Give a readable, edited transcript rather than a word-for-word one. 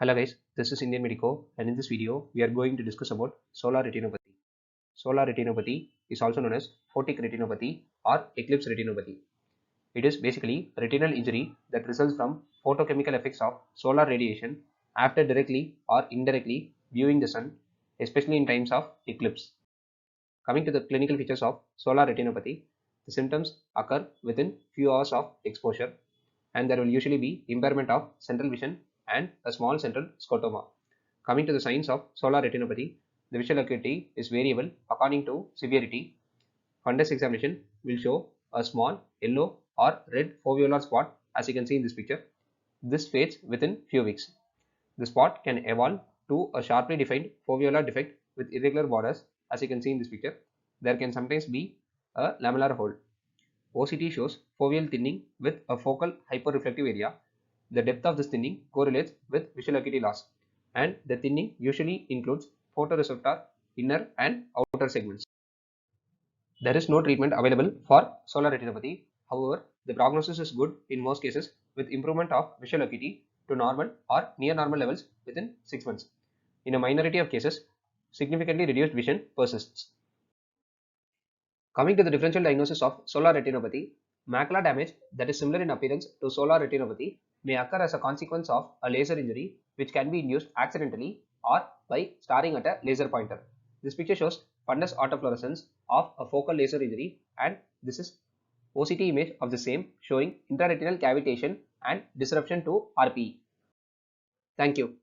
Hello guys, this is Indian Medico, and in this video we are going to discuss about solar retinopathy. Solar retinopathy is also known as photic retinopathy or eclipse retinopathy. It is basically a retinal injury that results from photochemical effects of solar radiation after directly or indirectly viewing the sun, especially in times of eclipse. Coming to the clinical features of solar retinopathy, the symptoms occur within few hours of exposure, and there will usually be impairment of central vision and a small central scotoma. Coming to the signs of solar retinopathy, the visual acuity is variable according to severity. Fundus examination will show a small yellow or red foveolar spot, as you can see in this picture. This fades within few weeks. The spot can evolve to a sharply defined foveolar defect with irregular borders, as you can see in this picture. There can sometimes be a lamellar hole. OCT shows foveal thinning with a focal hyperreflective area. The depth of this thinning correlates with visual acuity loss, and the thinning usually includes photoreceptor inner and outer segments. There is no treatment available for solar retinopathy. However, the prognosis is good in most cases with improvement of visual acuity to normal or near normal levels within 6 months. In a minority of cases, significantly reduced vision persists. Coming to the differential diagnosis of solar retinopathy, macular damage that is similar in appearance to solar retinopathy may occur as a consequence of a laser injury which can be induced accidentally or by staring at a laser pointer. This picture shows fundus autofluorescence of a focal laser injury, and this is OCT image of the same showing intraretinal cavitation and disruption to RPE. Thank you.